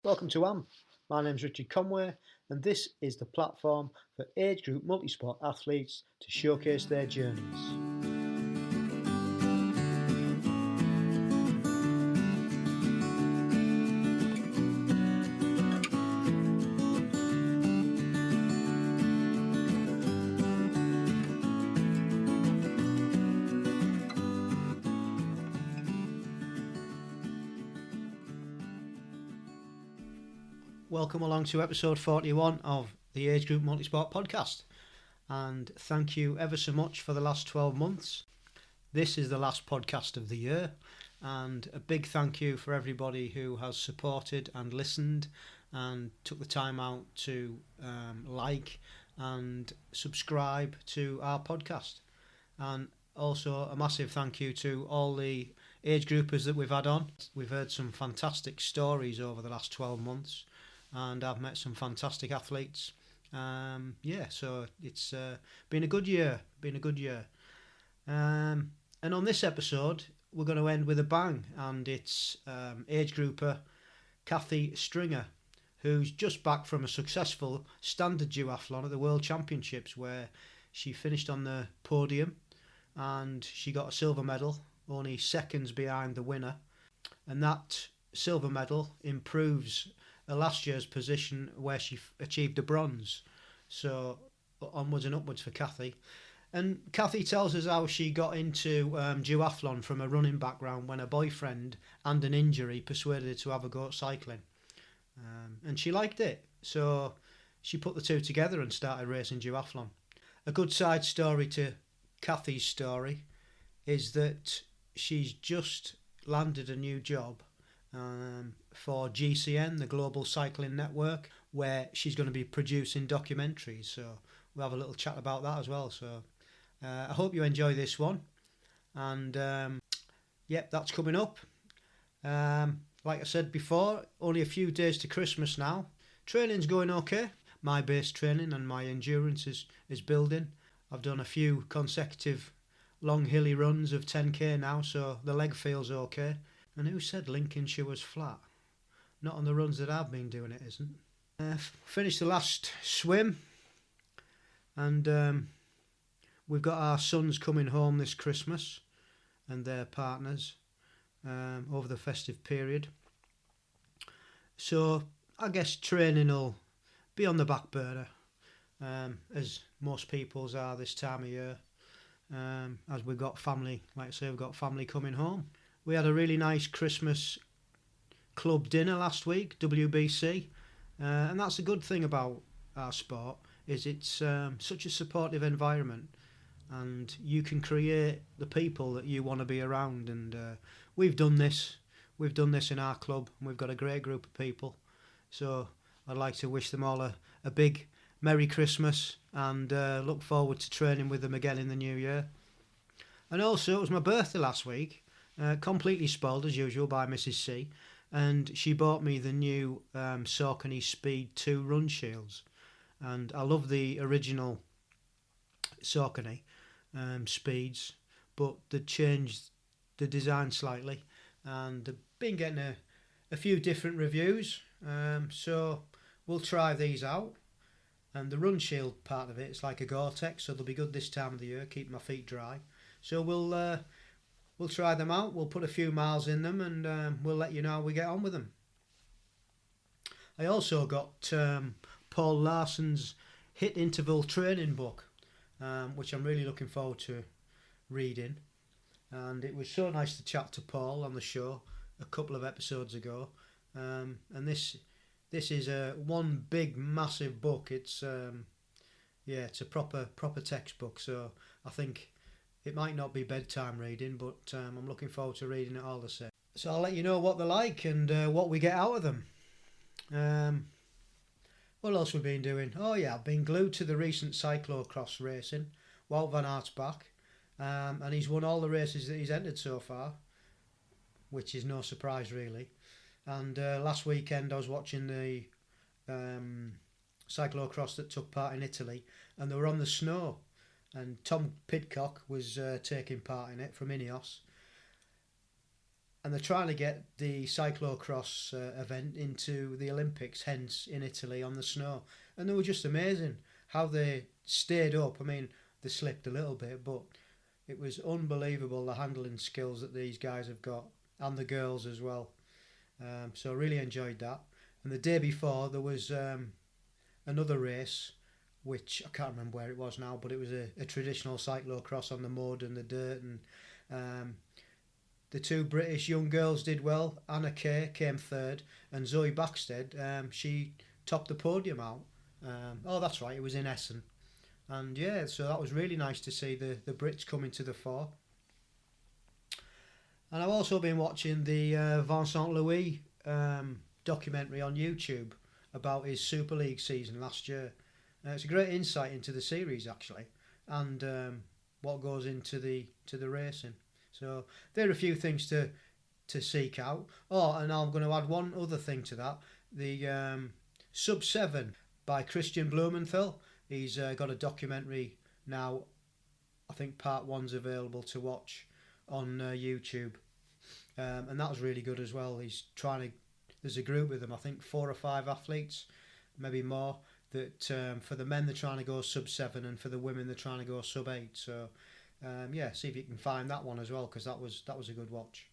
Welcome to AM. My name's Richard Conway, and this is the platform for age group multisport athletes to showcase their journeys. Welcome along to episode 41 of the Age Group Multisport podcast, and thank you ever so much for the last 12 months. This is the last podcast of the year, and a big thank you for everybody who has supported and listened and took the time out to like and subscribe to our podcast. And also a massive thank you to all the age groupers that we've had on. We've heard some fantastic stories over the last 12 months. And I've met some fantastic athletes. So it's been a good year. And on this episode, we're going to end with a bang, and it's age grouper Kathy Stringer, who's just back from a successful standard duathlon at the World Championships, where she finished on the podium and she got a silver medal, only seconds behind the winner. And that silver medal improves last year's position where she achieved a bronze. So onwards and upwards for Kathy. And Kathy tells us how she got into duathlon from a running background when her boyfriend and an injury persuaded her to have a go at cycling. And she liked it. So she put the two together and started racing duathlon. A good side story to Kathy's story is that she's just landed a new job for GCN, the Global Cycling Network, where she's going to be producing documentaries. So we'll have a little chat about that as well. So I hope you enjoy this one. And that's coming up. Like I said before, only a few days to Christmas now. Training's going okay. My base training and my endurance is building. I've done a few consecutive long hilly runs of 10k now, so the leg feels okay. And who said Lincolnshire was flat? Not on the runs that I've been doing, it isn't. Finished the last swim, and we've got our sons coming home this Christmas and their partners over the festive period. So I guess training will be on the back burner, as most people's are this time of year, as we've got family, like I say, we've got family coming home. We had a really nice Christmas club dinner last week, WBC, and that's a good thing about our sport, is it's such a supportive environment, and you can create the people that you want to be around. And we've done this in our club, and we've got a great group of people. So I'd like to wish them all a big Merry Christmas, and look forward to training with them again in the new year. And also, it was my birthday last week. Completely spoiled as usual by Mrs. C, and she bought me the new Saucony Speed 2 run shields, and I love the original Saucony Speeds, but they changed the design slightly, and they've been getting a few different reviews, so we'll try these out. And the run shield part of it, it's like a Gore-Tex, so they'll be good this time of the year, keep my feet dry. So we'll try them out, we'll put a few miles in them, and we'll let you know how we get on with them. I also got Paul Larson's HIIT interval training book, which I'm really looking forward to reading. And it was so nice to chat to Paul on the show a couple of episodes ago. And this is one big massive book. It's it's a proper textbook, so I think it might not be bedtime reading, but I'm looking forward to reading it all the same. So I'll let you know what they're like and what we get out of them. What else we've been doing? Oh yeah, I've been glued to the recent cyclocross racing. Wout van Aert's back, and he's won all the races that he's entered so far, which is no surprise really. And last weekend I was watching the cyclocross that took part in Italy, and they were on the snow. And Tom Pidcock was taking part in it from Ineos. and they're trying to get the cyclocross event into the Olympics, hence in Italy on the snow. And they were just amazing how they stayed up. I mean, they slipped a little bit, but it was unbelievable the handling skills that these guys have got, and the girls as well. So I really enjoyed that. And the day before there was another race, which I can't remember where it was now, but it was a traditional cyclocross on the mud and the dirt, and the two British young girls did well. Anna Kay came third, and Zoe Backstead, she topped the podium out. Oh, that's right, it was in Essen. And yeah, so that was really nice to see the Brits coming to the fore. And I've also been watching the Vincent Louis documentary on YouTube about his Super League season last year. It's a great insight into the series, actually, and what goes into the racing. So there are a few things to seek out. Oh, and I'm going to add one other thing to that. The Sub 7 by Christian Blumenthal. He's got a documentary now. I think part 1's available to watch on YouTube. And that was really good as well. There's a group with them, I think 4 or 5 athletes, maybe more, that for the men they're trying to go Sub 7, and for the women they're trying to go Sub 8. So see if you can find that one as well, because that was a good watch.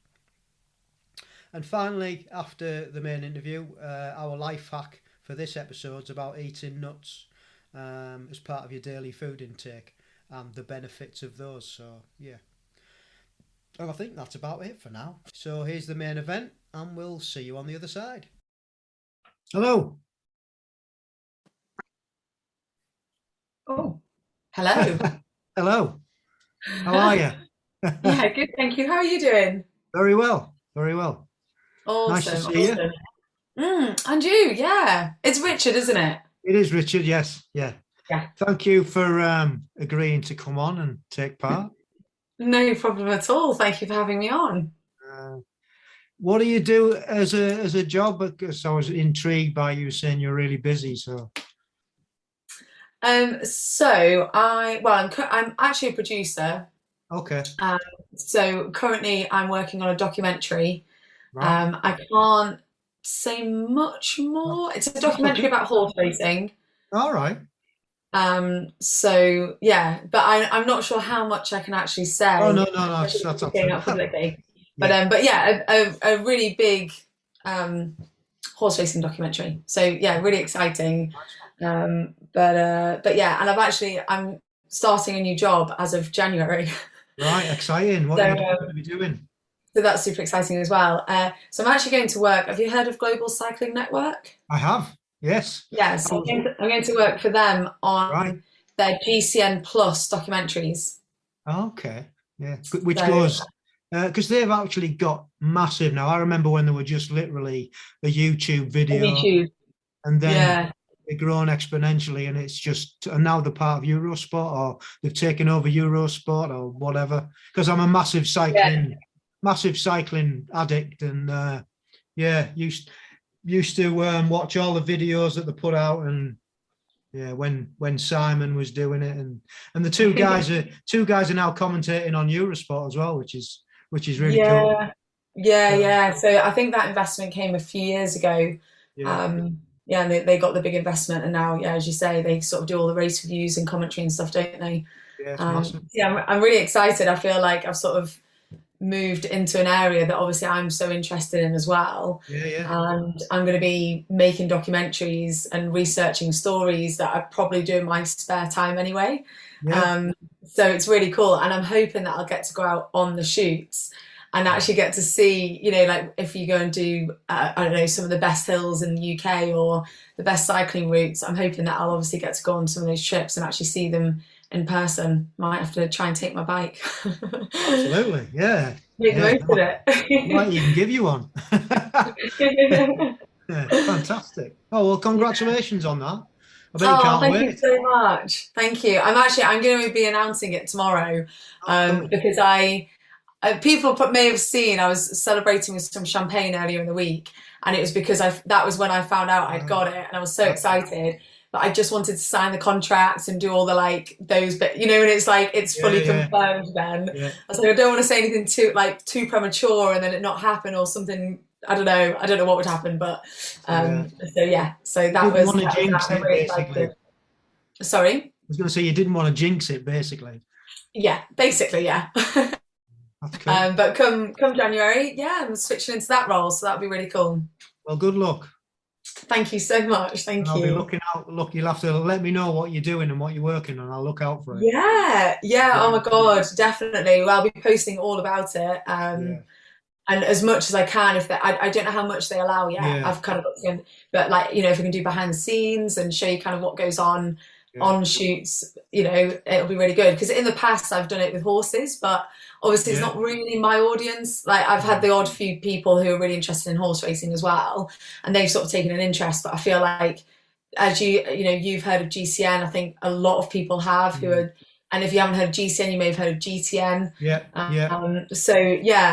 And finally, after the main interview, our life hack for this episode's about eating nuts as part of your daily food intake and the benefits of those. So yeah, and I think that's about it for now. So here's the main event, and we'll see you on the other side. Hello. Oh, hello. Hello. How are you? Yeah, good, thank you. How are you doing? Very well, very well. Awesome. Nice to see you. And you, yeah. It's Richard, isn't it? It is Richard, yes. Yeah. Thank you for agreeing to come on and take part. No problem at all. Thank you for having me on. What do you do as a job? Because I was intrigued by you saying you're really busy. So I'm actually a producer. Okay. So currently I'm working on a documentary. Right. I can't say much more. It's a documentary about horse racing. All right. So yeah, but I'm not sure how much I can actually say. Oh no, that's publicly. But yeah, a really big horse racing documentary. So yeah, really exciting. But yeah, and I'm starting a new job as of January. Right, exciting. What are you going to be doing? So that's super exciting as well. So I'm actually going to work. Have you heard of Global Cycling Network? I have. Yes. Yeah. So I'm going to work for them on their GCN Plus documentaries. Okay. Yeah. Which goes because they've actually got massive now. I remember when they were just literally a YouTube video, and then they've grown exponentially, and it's just, and now they're part of Eurosport, or they've taken over Eurosport or whatever. Because I'm a massive cycling addict, and used to watch all the videos that they put out, and when Simon was doing it, and the two guys are now commentating on Eurosport as well, which is really cool. Yeah. So I think that investment came a few years ago. And they got the big investment, and now, as you say, they sort of do all the race reviews and commentary and stuff, don't they? I'm really excited. I feel like I've sort of moved into an area that obviously I'm so interested in as well. And I'm going to be making documentaries and researching stories that I probably do in my spare time anyway. So it's really cool, and I'm hoping that I'll get to go out on the shoots and actually get to see, like if you go and do, I don't know, some of the best hills in the UK or the best cycling routes, I'm hoping that I'll obviously get to go on some of those trips and actually see them in person. Might have to try and take my bike. Absolutely, yeah. Make the most of it. Might even give you one. Fantastic. Oh, well, congratulations on that. I bet you can't wait. Thank you so much. Thank you. I'm going to be announcing it tomorrow, because people may have seen I was celebrating with some champagne earlier in the week, and it was because that was when I found out I'd got it, and I was so excited. but I just wanted to sign the contracts and do all the like those bits, you know, and it's like it's fully confirmed then. I was like, I don't want to say anything too premature and then it not happen or something. I don't know what would happen, but so that was really exciting. Sorry? I was going to say you didn't want to jinx it, basically. Yeah, basically, yeah. That's cool. But come January, I'm switching into that role, so that'll be really cool. Well, good luck. Thank you so much. Thank you. I'll be looking out. Look, you'll have to let me know what you're doing and what you're working on. I'll look out for it. Yeah. Oh my God, definitely. Well, I'll be posting all about it. And as much as I can, if I don't know how much they allow yet. I've kind of got to, but like, you know, if I can do behind the scenes and show you kind of what goes on shoots, you know, it'll be really good. Because in the past I've done it with horses, but obviously it's not really my audience. Like I've had the odd few people who are really interested in horse racing as well, and they've sort of taken an interest. But I feel like, as you've heard of GCN, I think a lot of people have who are. And if you haven't heard of GCN, you may have heard of GTN.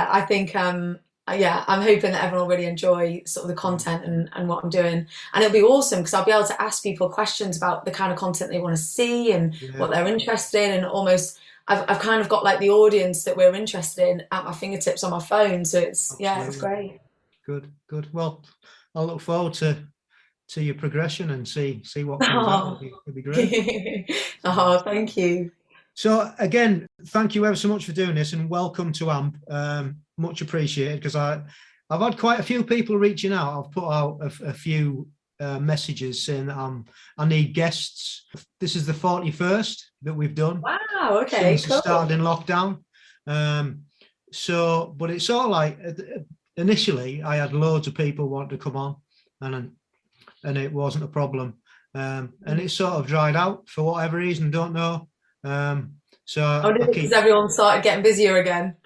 I think I'm hoping that everyone will really enjoy sort of the content and what I'm doing. And it'll be awesome because I'll be able to ask people questions about the kind of content they want to see and what they're interested in. And almost, I've kind of got like the audience that we're interested in at my fingertips on my phone. So it's great. Good. Well, I'll look forward to your progression and see what comes out. It'll be great. Thank you. So again, thank you ever so much for doing this, and welcome to AMP. Much appreciated, because I've had quite a few people reaching out. I've put out a few messages saying that I need guests. This is the 41st that we've done. Wow, okay, since it started in lockdown. But it's all like initially I had loads of people want to come on, and it wasn't a problem. And it sort of dried out for whatever reason, don't know. Because everyone started getting busier again.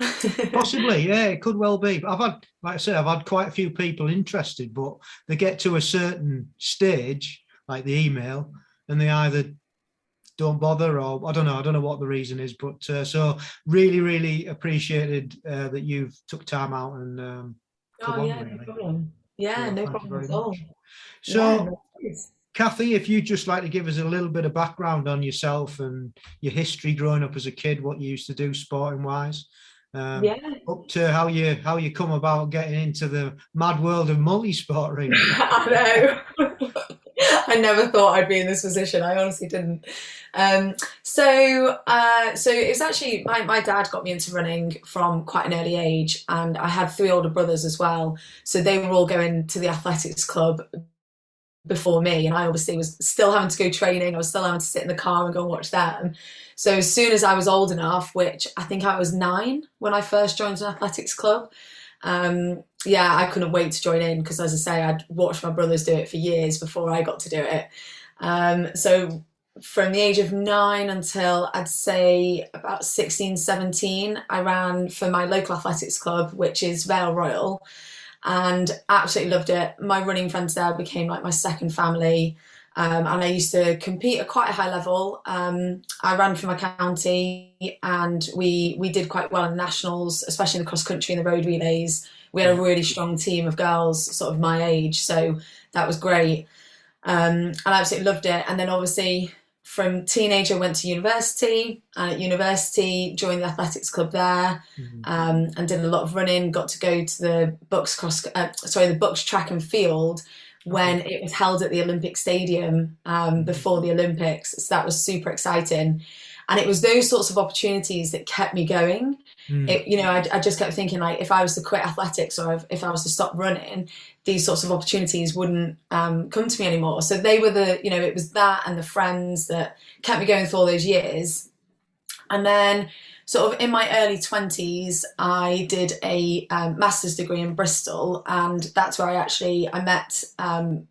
Possibly, it could well be. But I've had quite a few people interested, but they get to a certain stage, like the email, and they either don't bother, or I don't know what the reason is. But so really, really appreciated that you've took time out and come on. No problem. No problem at all. So. Kathy, if you'd just like to give us a little bit of background on yourself and your history growing up as a kid, what you used to do sporting wise, up to how you come about getting into the mad world of multisport, really. I know. I never thought I'd be in this position. I honestly didn't. So it was actually my dad got me into running from quite an early age, and I had 3 older brothers as well. So they were all going to the athletics club before me, and I obviously was still having to go training. I was still having to sit in the car and go and watch them. So as soon as I was old enough, which I think I was 9 when I first joined an athletics club, I couldn't wait to join in, because as I say, I'd watched my brothers do it for years before I got to do it. So from the age of 9 until I'd say about 16, 17, I ran for my local athletics club, which is Vale Royal, and absolutely loved it. My running friends there became like my second family, and I used to compete at quite a high level. I ran for my county, and we did quite well in the nationals, especially in the cross country and the road relays. We had a really strong team of girls sort of my age, so that was great. And I absolutely loved it. And then obviously from teenager went to university, and at university joined the athletics club there, and did a lot of running. Got to go to the Bucks track and field when it was held at the Olympic Stadium before the Olympics. So that was super exciting, and it was those sorts of opportunities that kept me going. I just kept thinking, like, if I was to quit athletics, or if I was to stop running, these sorts of opportunities wouldn't come to me anymore. So they were it was that and the friends that kept me going for all those years. And then sort of in my early 20s, I did a master's degree in Bristol, and that's where I met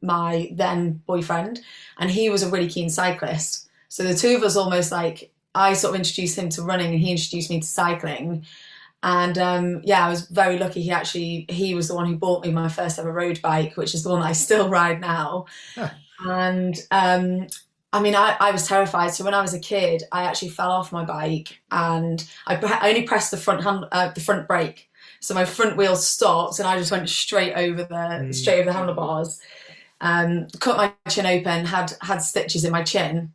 my then boyfriend, and he was a really keen cyclist. So the two of us almost like, I sort of introduced him to running and he introduced me to cycling. And I was very lucky. He was the one who bought me my first ever road bike, which is the one I still ride now. Huh. And I was terrified. So when I was a kid, I actually fell off my bike, and I only pressed the front brake. So my front wheel stopped, and I just went straight over the handlebars. cut my chin open, had stitches in my chin.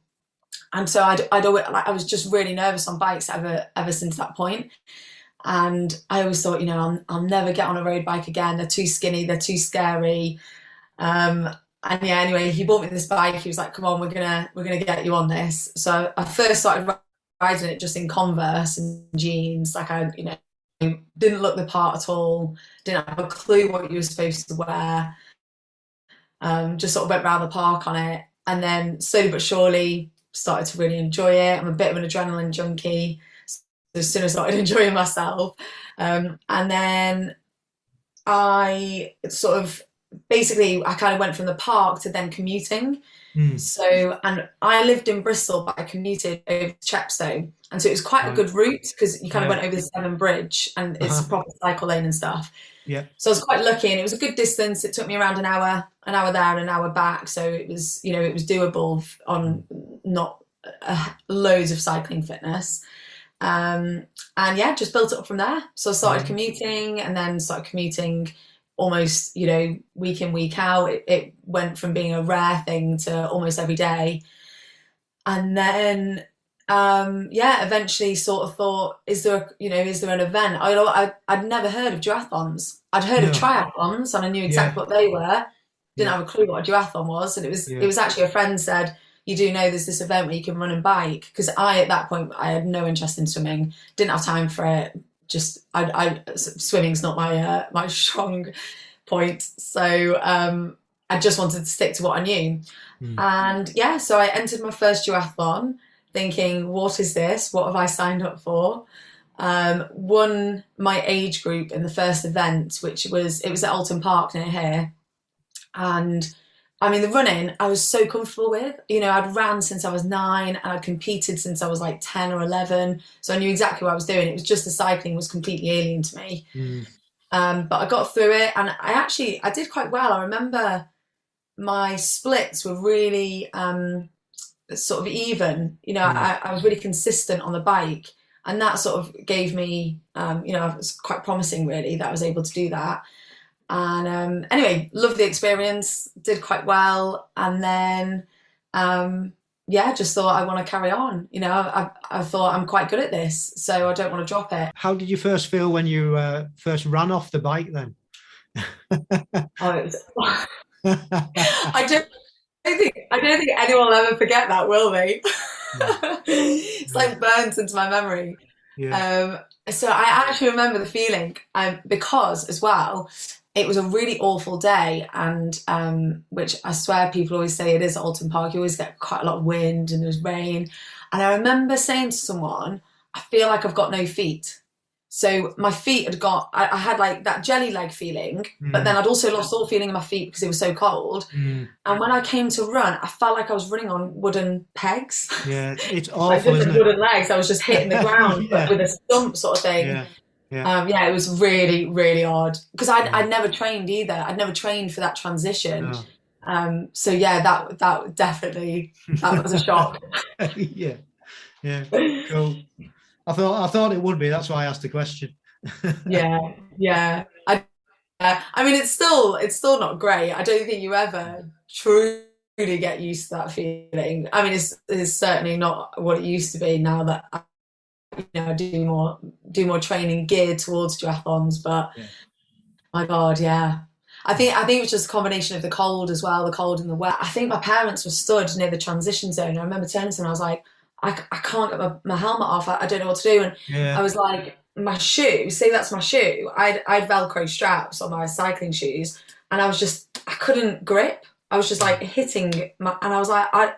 And so I'd always, like, I was just really nervous on bikes ever since that point. And I always thought, I'll never get on a road bike again. They're too skinny. They're too scary. And yeah, anyway, he bought me this bike. He was like, come on, we're gonna get you on this. So I first started riding it just in Converse and jeans. Like, I didn't look the part at all. Didn't have a clue what you were supposed to wear. Just sort of went round the park on it. And then slowly but surely started to really enjoy it. I'm a bit of an adrenaline junkie. So as soon as I started enjoying myself. And then I kind of went from the park to then commuting. So, and I lived in Bristol, but I commuted over to Chepstow. And so it was quite a good route because you kind of went over the Severn Bridge and it's a proper cycle lane and stuff. Yeah. So I was quite lucky, and it was a good distance. It took me around an hour there and an hour back. So it was, it was doable on not loads of cycling fitness. And yeah, just built it up from there. So I started commuting, and then started commuting almost, week in, week out. It went from being a rare thing to almost every day. And then, eventually sort of thought, is there an event? I'd never heard of duathlons. I'd heard of triathlons, and I knew exactly what they were. Didn't have a clue what a duathlon was. And it was actually a friend said, you do know there's this event where you can run and bike. Because at that point, I had no interest in swimming. Didn't have time for it. Just swimming's not my strong point, so I just wanted to stick to what I knew. And yeah, so I entered my first duathlon thinking, what is this, what have I signed up for? Won my age group in the first event, it was at Alton Park near here. And I mean, the running I was so comfortable with. I'd ran since I was 9 and I'd competed since I was like 10 or 11. So I knew exactly what I was doing. It was just the cycling was completely alien to me. But I got through it, and I did quite well. I remember my splits were really sort of even. I was really consistent on the bike, and that sort of gave me, it was quite promising really that I was able to do that. And anyway, loved the experience, did quite well. And then, just thought I want to carry on. I thought I'm quite good at this, so I don't want to drop it. How did you first feel when you first ran off the bike then? I don't think anyone will ever forget that, will they? It's like burnt into my memory. So I actually remember the feeling, because as well, it was a really awful day, and which I swear people always say it is at Alton Park. You always get quite a lot of wind and there's rain. And I remember saying to someone, I feel like I've got no feet. So my feet had I had like that jelly leg feeling, but then I'd also lost all feeling in my feet because it was so cold. And when I came to run, I felt like I was running on wooden pegs. Yeah, it's awful, isn't it? Wooden legs. I was just hitting the ground with a stump sort of thing. It was really, really odd because I'd never trained either. I'd never trained for that transition. So yeah, that definitely, that was a shock. Yeah, cool. I thought it would be. That's why I asked the question. yeah. I mean, it's still not great. I don't think you ever truly get used to that feeling. I mean, it's certainly not what it used to be now that I do more training geared towards duathlons. But my God, yeah. I think it was just a combination of the cold as well, the cold and the wet. I think my parents were stood near the transition zone. I remember turning to them and I was like, I can't get my helmet off. I don't know what to do. And I was like, my shoe, say that's my shoe. I'd Velcro straps on my cycling shoes, and I couldn't grip. I was just like hitting and I was like, I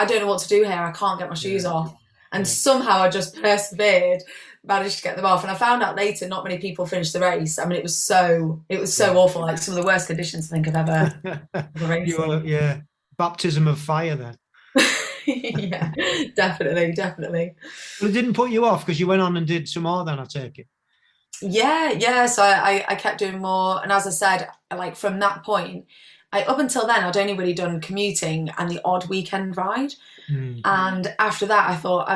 don't know what to do here. I can't get my shoes off. And somehow I just persevered, managed to get them off. And I found out later not many people finished the race. I mean, it was so awful, like some of the worst conditions I think I've ever raced. Baptism of fire then. Yeah, definitely. Well, it didn't put you off because you went on and did some more then, I take it. Yeah. So I kept doing more. And as I said, like from that point, up until then, I'd only really done commuting and the odd weekend ride. And after that, I thought,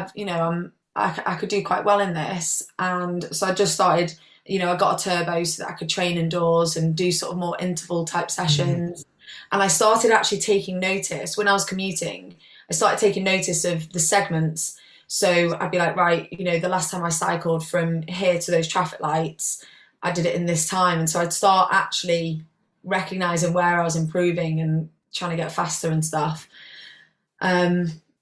I could do quite well in this. And so I just started, I got a turbo so that I could train indoors and do sort of more interval type sessions. And I started actually taking notice when I was commuting. I started taking notice of the segments. So I'd be like, right, you know, the last time I cycled from here to those traffic lights, I did it in this time. And so I'd start actually recognizing where I was improving and trying to get faster and stuff.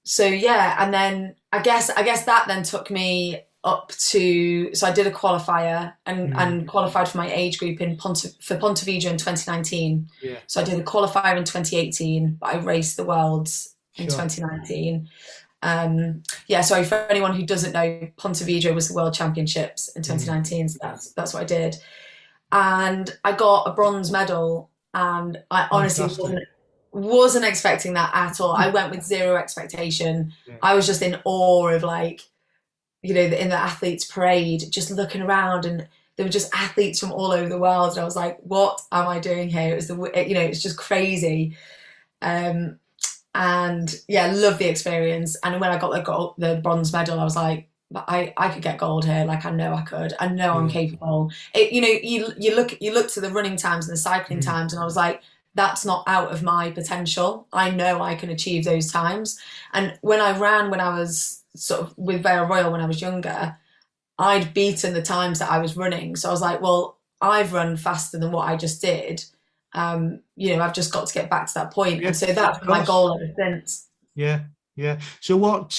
So yeah, and then I guess that then took me up to, so I did a qualifier and qualified for my age group for Pontevedra in 2019. Yeah. So I did a qualifier in 2018, but I raced the Worlds in 2019. Sorry, for anyone who doesn't know, Pontevedra was the World Championships in 2019. So that's what I did. And I got a bronze medal, and I honestly wasn't expecting that at all. I went with zero expectation. Yeah. I was just in awe of, like, you know, in the athletes parade, just looking around, and there were just athletes from all over the world. And I was like, what am I doing here? It was it's just crazy. And yeah, loved the experience. And when I got the bronze medal, I was like, I could get gold here. Like, I know I could. I know I'm capable. You look to the running times and the cycling times, and I was like, that's not out of my potential. I know I can achieve those times. And when I was sort of with Vale Royal when I was younger, I'd beaten the times that I was running. So I was like, well, I've run faster than what I just did. I've just got to get back to that point. Yeah, and so that's been my goal ever since. Yeah. So what,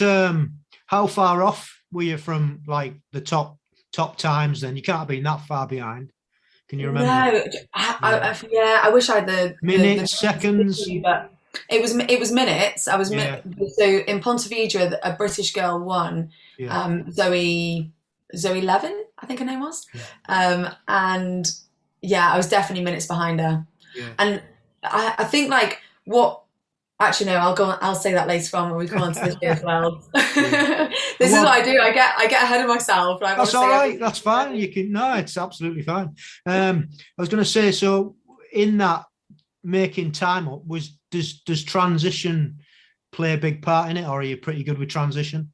how far off were you from, like, the top times then? You can't have been that far behind. Can you remember? No, I wish I had the minutes, seconds. But it was minutes. I was so in Pontevedra, a British girl won. Yeah. Zoe Levin, I think her name was. Yeah. And yeah, I was definitely minutes behind her. Yeah. And I think, like, what. Actually, no, I'll say that later on when we come on to this year as well. This is what I do. I get ahead of myself. That's all right. That's fine. You can. No, it's absolutely fine. I was going to say, so in that making time up, does transition play a big part in it, or are you pretty good with transition?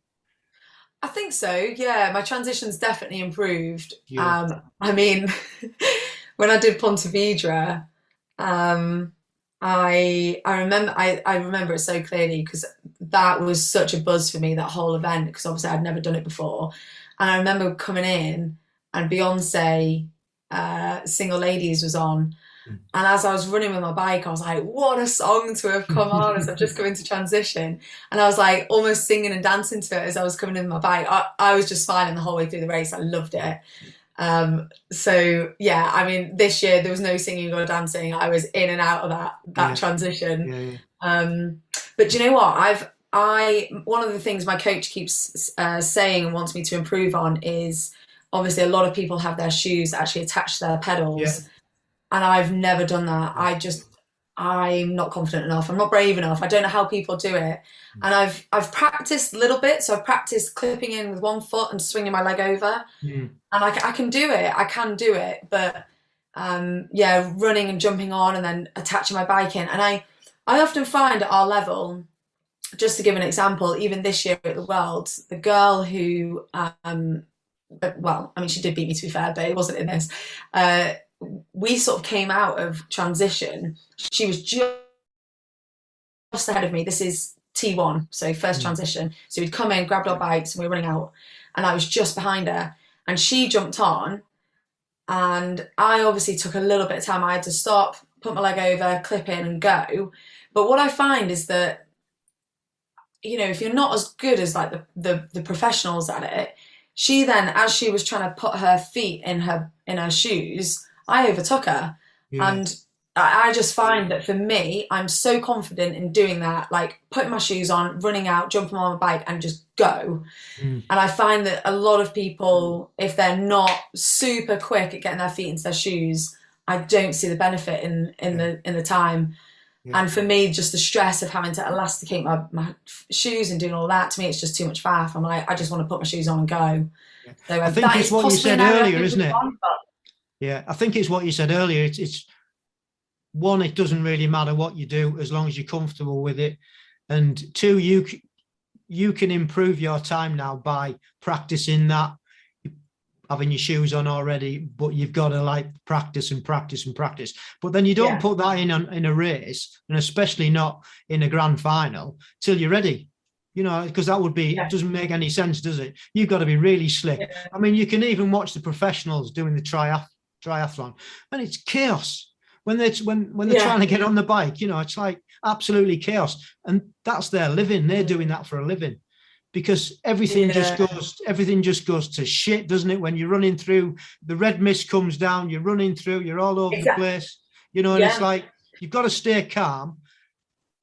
I think so. Yeah, my transition's definitely improved. Yeah. I mean, when I did Pontevedra, I remember it so clearly, because that was such a buzz for me, that whole event, because obviously I'd never done it before. And I remember coming in and Beyonce, Single Ladies was on. And as I was running with my bike, I was like, what a song to have come on as I've just come into transition. And I was like almost singing and dancing to it as I was coming in my bike. I was just smiling the whole way through the race. I loved it. So yeah, I mean, this year there was no singing or dancing. I was in and out of that transition. Yeah. But do you know what? One of the things my coach keeps saying and wants me to improve on is, obviously a lot of people have their shoes actually attached to their pedals, and I've never done that. I'm not confident enough. I'm not brave enough. I don't know how people do it. And I've practiced a little bit. So I've practiced clipping in with one foot and swinging my leg over. And I can do it. I can do it. But running and jumping on and then attaching my bike in. And I often find at our level, just to give an example, even this year at the Worlds, the girl who, she did beat me, to be fair, but it wasn't in this. We sort of came out of transition. She was just ahead of me. This is T1, so first transition. So we'd come in, grabbed our bikes, and we were running out. And I was just behind her. And she jumped on. And I obviously took a little bit of time. I had to stop, put my leg over, clip in, and go. But what I find is that, if you're not as good as like the professionals at it, she then, as she was trying to put her feet in her shoes, I overtook her. Yeah. And I just find that for me, I'm so confident in doing that, like putting my shoes on, running out, jumping on my bike and just go. And I find that a lot of people, if they're not super quick at getting their feet into their shoes, I don't see the benefit in the time. Yeah. And for me, just the stress of having to elasticate my shoes and doing all that, to me, it's just too much faff. I'm like, I just want to put my shoes on and go. Yeah. So I think it's what you said earlier, isn't it? Yeah, I think it's what you said earlier. It's one, it doesn't really matter what you do as long as you're comfortable with it. And two, you can improve your time now by practicing that. having your shoes on already, but you've got to like practice and practice and practice. But then you don't put that in a race, and especially not in a grand final, till you're ready. You know, because that would be, it doesn't make any sense, does it? You've got to be really slick. I mean, you can even watch the professionals doing the triathlon, and it's chaos. When they're trying to get on the bike, you know, it's like absolutely chaos. And that's their living. They're doing that for a living, because everything just goes to shit, doesn't it? When you're running through, the red mist comes down, you're running through, you're all over the place, you know, and it's like, you've got to stay calm.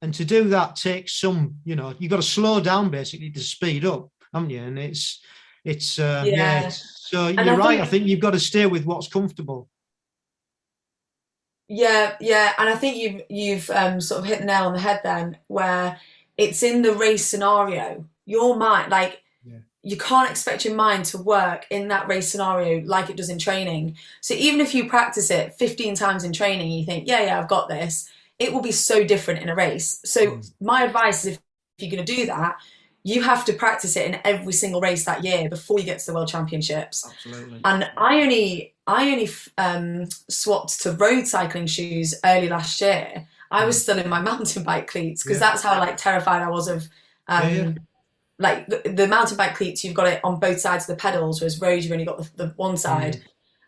And to do that takes some, you know, you've got to slow down basically to speed up, haven't you? And so you're right. I think you've got to stay with what's comfortable. Yeah, and I think you've sort of hit the nail on the head then, where it's in the race scenario. Your mind, like, you can't expect your mind to work in that race scenario like it does in training. So even if you practice it 15 times in training, you think, yeah, I've got this, it will be so different in a race. So my advice is, if you're going to do that, you have to practice it in every single race that year before you get to the World Championships. Absolutely. And I only swapped to road cycling shoes early last year. I was still in my mountain bike cleats, because that's how like terrified I was of like the mountain bike cleats. You've got it on both sides of the pedals, whereas road you've only got the one side.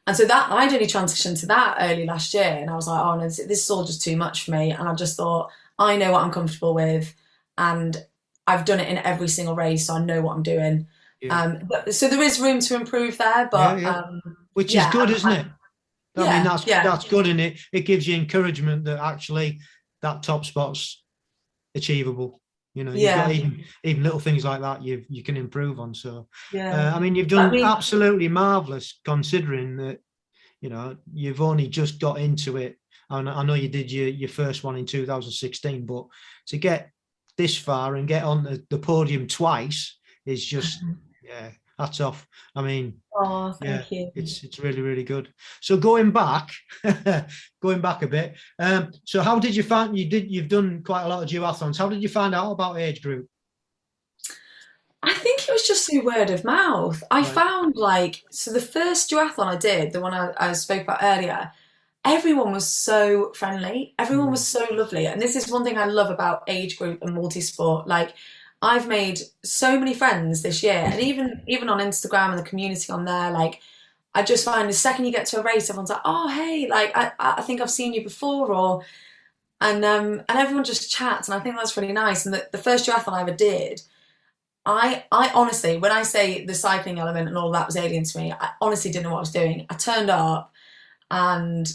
And so that I'd only transitioned to that early last year, and I was like, oh no, this is all just too much for me. And I just thought, I know what I'm comfortable with, and I've done it in every single race, so I know what I'm doing. So there is room to improve there, but which is good, isn't it? I mean, that's good, and it gives you encouragement that actually that top spot's achievable. You know, you've got even little things like that you can improve on. So I mean, you've done absolutely marvelous, considering that, you know, you've only just got into it. And I know you did your first one in 2016, but to get this far and get on the podium twice is just hats off. I mean, thank you. It's really, really good. So going back a bit, so how did you find, you've done quite a lot of duathlons, how did you find out about Agegroup? I think it was just through word of mouth. I found, like, so the first duathlon I did, the one I spoke about earlier, everyone was so friendly, everyone was so lovely. And this is one thing I love about Agegroup and Multisport. Like, I've made so many friends this year, and even on Instagram and the community on there, like, I just find the second you get to a race, everyone's like, oh hey, like I think I've seen you before, and everyone just chats, and I think that's really nice. And the first duathlon I ever did, I honestly, when I say the cycling element and all that was alien to me, I honestly didn't know what I was doing. I turned up and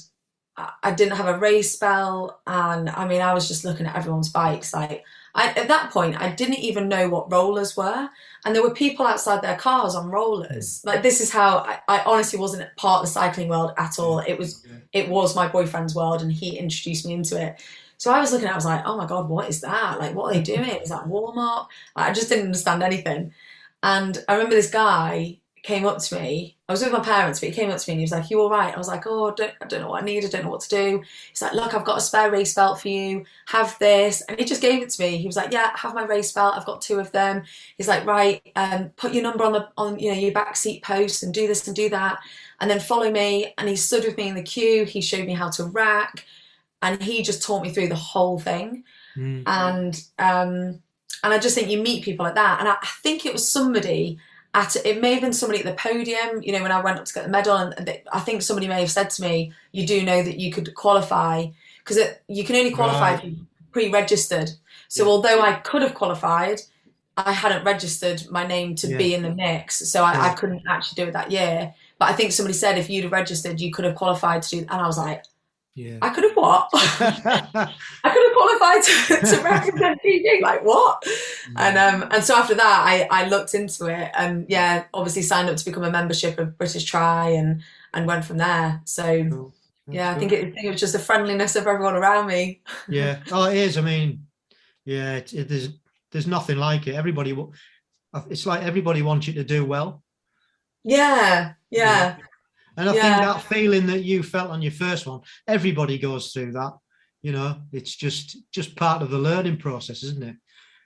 I didn't have a race belt, and I mean, I was just looking at everyone's bikes. Like, at that point, I didn't even know what rollers were, and there were people outside their cars on rollers. Like, this is how I honestly wasn't part of the cycling world at all. It was my boyfriend's world, and he introduced me into it. So I was looking at it, I was like, oh my God, what is that? Like, what are they doing? Is that warm up? I just didn't understand anything. And I remember this guy came up to me. I was with my parents, but he came up to me and he was like, you all right? I was like, oh, I don't know what I need. I don't know what to do. He's like, look, I've got a spare race belt for you. Have this. And he just gave it to me. He was like, yeah, have my race belt. I've got 2 of them. He's like, right, put your number on your back seat post and do this and do that. And then follow me. And he stood with me in the queue. He showed me how to rack. And he just taught me through the whole thing. And I just think you meet people like that. And I think it was somebody it may have been somebody at the podium, you know, when I went up to get the medal, and I think somebody may have said to me, you do know that you could qualify, because you can only qualify if you're pre-registered. So although I could have qualified, I hadn't registered my name to be in the mix. So I couldn't actually do it that year. But I think somebody said, if you'd have registered, you could have qualified to do, and I was like, I could have what? I could have qualified to represent GB. Like, what? And so after that, I looked into it, and obviously signed up to become a membership of British Tri, and went from there. So cool. I think it was just the friendliness of everyone around me. Oh, it is. I mean, there's nothing like it. It's like everybody wants you to do well. Yeah. And I think that feeling that you felt on your first one, everybody goes through that. You know, it's just part of the learning process, isn't it?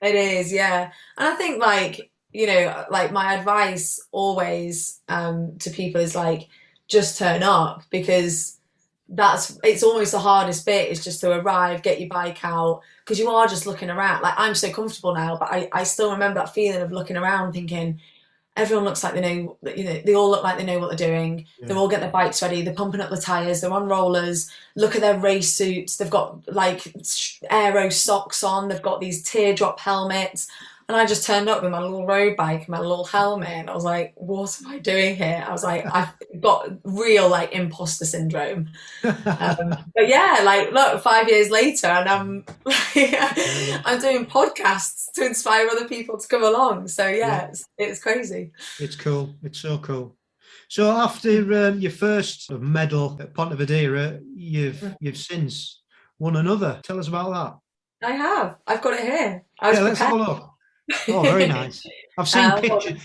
It is, yeah. And I think, like, you know, like my advice always to people is like, just turn up, because it's almost the hardest bit, is just to arrive, get your bike out, because you are just looking around. Like, I'm so comfortable now, but I still remember that feeling of looking around thinking, everyone looks like they know, you know, they all look like they know what they're doing. Yeah. They're all getting their bikes ready. They're pumping up the tyres. They're on rollers. Look at their race suits. They've got like aero socks on. They've got these teardrop helmets. And I just turned up with my little road bike and my little helmet. And I was like, what am I doing here? I was like, I've got real like imposter syndrome. But yeah, like, look, 5 years later, and I'm doing podcasts to inspire other people to come along. So yeah. It's crazy. It's cool. It's so cool. So after your first medal at Pontevedra, you've since won another. Tell us about that. I have. I've got it here. Let's have a look. Oh, very nice. I've seen pictures.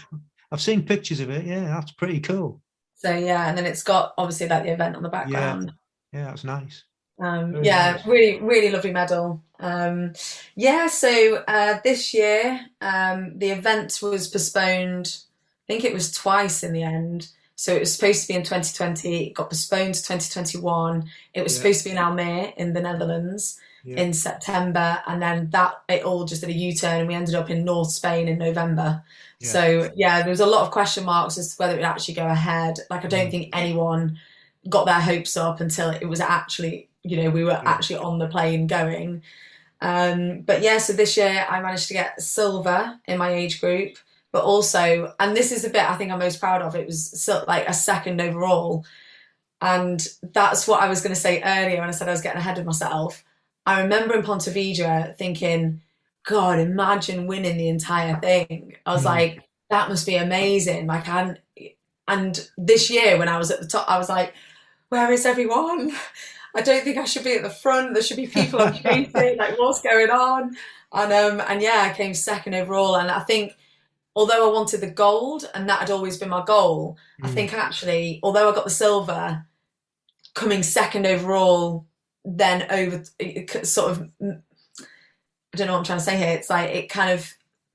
I've seen pictures of it. Yeah, that's pretty cool. So yeah, and then it's got obviously like the event on the background. Yeah, that's nice. Nice. Really, really lovely medal. So this year the event was postponed. I think it was twice in the end. So it was supposed to be in 2020. It got postponed to 2021. It was supposed to be in Almere in the Netherlands. In September, and then it all just did a U-turn, and we ended up in North Spain in November. So there was a lot of question marks as to whether it would actually go ahead. Like, I don't think anyone got their hopes up until it was actually, you know, we were actually on the plane going. But yeah, so this year I managed to get silver in my age group, but also, and this is the bit I think I'm most proud of, it was like a second overall. And that's what I was going to say earlier when I said I was getting ahead of myself. I remember in Pontevedra thinking, God, imagine winning the entire thing. I was like, that must be amazing. Like, and this year when I was at the top, I was like, where is everyone? I don't think I should be at the front. There should be people I'm chasing. Like, what's going on? And yeah, I came second overall. And I think, although I wanted the gold, and that had always been my goal, I think actually, although I got the silver, coming second overall, then over sort of, I don't know what I'm trying to say here. It's like it kind of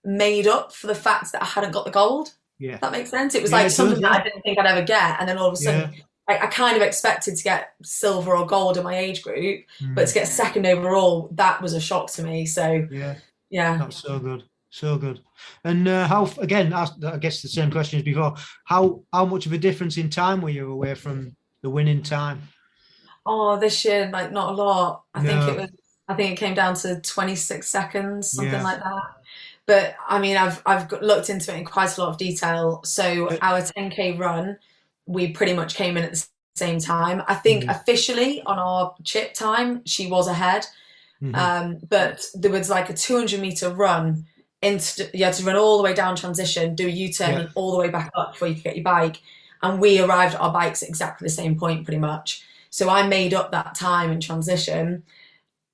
made up for the fact that I hadn't got the gold. Yeah. If that makes sense. It was like something that I didn't think I'd ever get. And then all of a sudden, I kind of expected to get silver or gold in my age group, but to get second overall, that was a shock to me. So yeah. That's so good. So good. And how, again, I guess the same question as before, how much of a difference in time were you away from the winning time? Oh, this year, like, not a lot. I think it came down to 26 seconds, something like that. But I mean, I've looked into it in quite a lot of detail. So our 10K run, we pretty much came in at the same time. I think officially on our chip time, she was ahead. But there was like a 200-meter run. You had to run all the way down transition, do a U-turn, and all the way back up before you could get your bike. And we arrived at our bikes at exactly the same point, pretty much. So I made up that time in transition.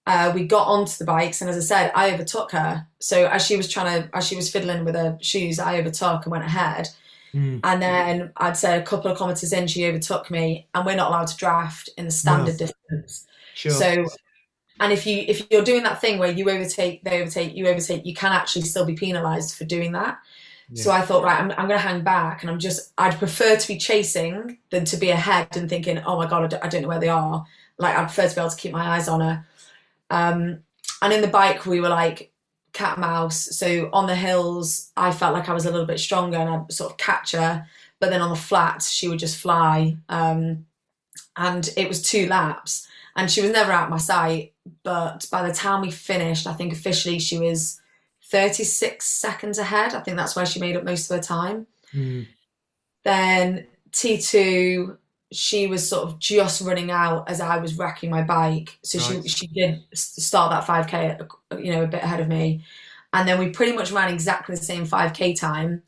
We got onto the bikes, and as I said, I overtook her. So as she was fiddling with her shoes, I overtook and went ahead. And then I'd say a couple of kilometres in, she overtook me, and we're not allowed to draft in the standard distance. Sure. So, and if you're doing that thing where you overtake, they overtake, you overtake, you can actually still be penalised for doing that. So I thought, right, I'm going to hang back, and I'd prefer to be chasing than to be ahead and thinking, oh my God, I don't know where they are. Like, I prefer to be able to keep my eyes on her. And in the bike, we were like cat and mouse. So on the hills, I felt like I was a little bit stronger and I'd sort of catch her. But then on the flats, she would just fly. And it was 2 laps, and she was never out of my sight. But by the time we finished, I think officially she was 36 seconds ahead. I think that's where she made up most of her time. Then T2, she was sort of just running out as I was wrecking my bike. So she did start that 5K, a bit ahead of me. And then we pretty much ran exactly the same 5K time.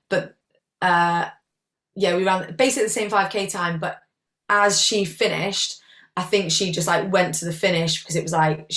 But we ran basically the same 5K time. But as she finished, I think she just like went to the finish because it was like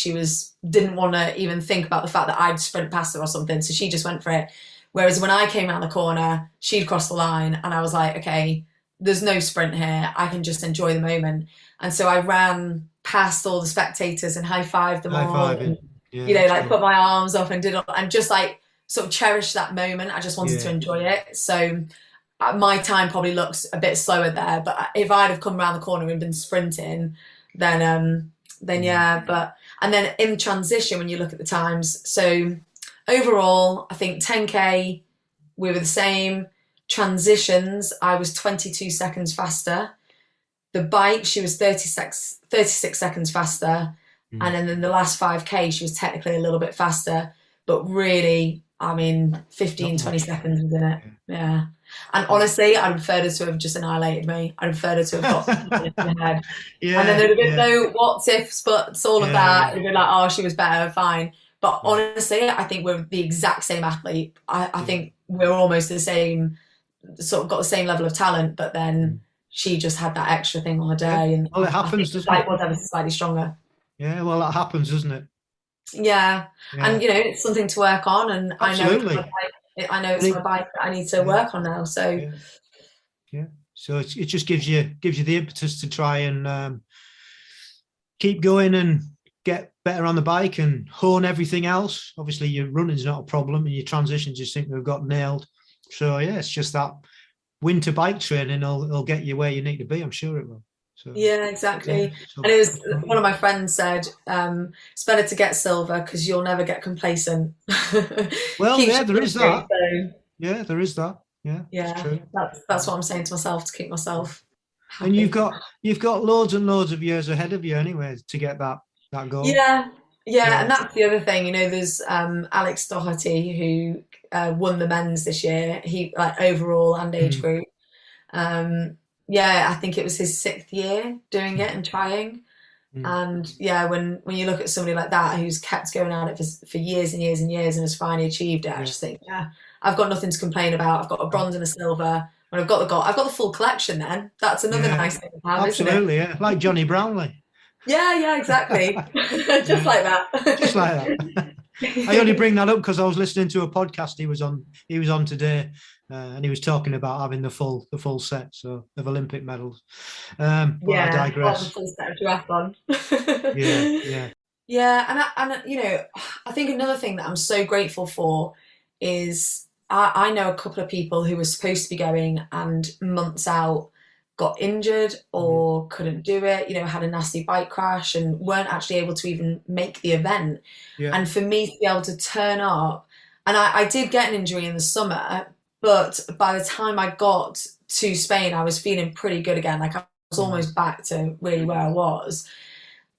didn't want to even think about the fact that I'd sprint past her or something. So she just went for it. Whereas when I came around the corner, she'd crossed the line, and I was like, okay, there's no sprint here. I can just enjoy the moment. And so I ran past all the spectators and high-fived them all. And, put my arms up and did all, and just like sort of cherish that moment. I just wanted to enjoy it. So my time probably looks a bit slower there, but if I'd have come around the corner and been sprinting, then yeah. But and then in transition, when you look at the times, so overall, I think 10K we were the same. Transitions, I was 22 seconds faster. The bike, she was 36 seconds faster. And then in the last 5K, she was technically a little bit faster, but really, I mean, 15, 20 seconds was in it. Yeah. And honestly, I'd prefer her to have just annihilated me. I'd prefer her to have got in the head. And then there'd have been no what's ifs, buts, all of that. It'd be like, oh, she was better, fine. But honestly, I think we're the exact same athlete. I think we're almost the same, sort of got the same level of talent, but then she just had that extra thing on the day. And well, it happens, doesn't it? Was ever slightly stronger. Yeah, well, that happens, doesn't it? Yeah. And you know, it's something to work on, and absolutely. I know it's my bike that I need to work on now. So so it just gives you the impetus to try and keep going and get better on the bike and hone everything else. Obviously, your running's not a problem, and your transitions you think we've got nailed. So yeah, it's just that winter bike training will get you where you need to be. I'm sure it will. So, yeah, exactly. So, and it was one of my friends said, it's better to get silver because you'll never get complacent. Well, yeah, there is that. Yeah, there is that. Yeah, yeah, true. That's what I'm saying to myself to keep myself happy. And you've got loads and loads of years ahead of you anyway to get that goal. Yeah, and that's the other thing. You know, there's Alex Doherty who won the men's this year. He overall and age group. Yeah, I think it was his 6th year doing it and trying. And yeah, when you look at somebody like that who's kept going at it for years and years and years and has finally achieved it, I just think, I've got nothing to complain about. I've got a bronze and a silver, and I've got the gold. I've got the full collection. Then that's another nice thing to have, absolutely, isn't it? Yeah, like Johnny Brownlee. Yeah, exactly. Just like that. Just like that. I only bring that up because I was listening to a podcast he was on today, and he was talking about having the full set of Olympic medals. But I digress. The full set of duathlon. And you know, I think another thing that I'm so grateful for is I know a couple of people who were supposed to be going and months out got injured or couldn't do it, you know, had a nasty bike crash and weren't actually able to even make the event. And for me to be able to turn up, and I did get an injury in the summer, but by the time I got to Spain, I was feeling pretty good again. Like I was almost back to really where I was.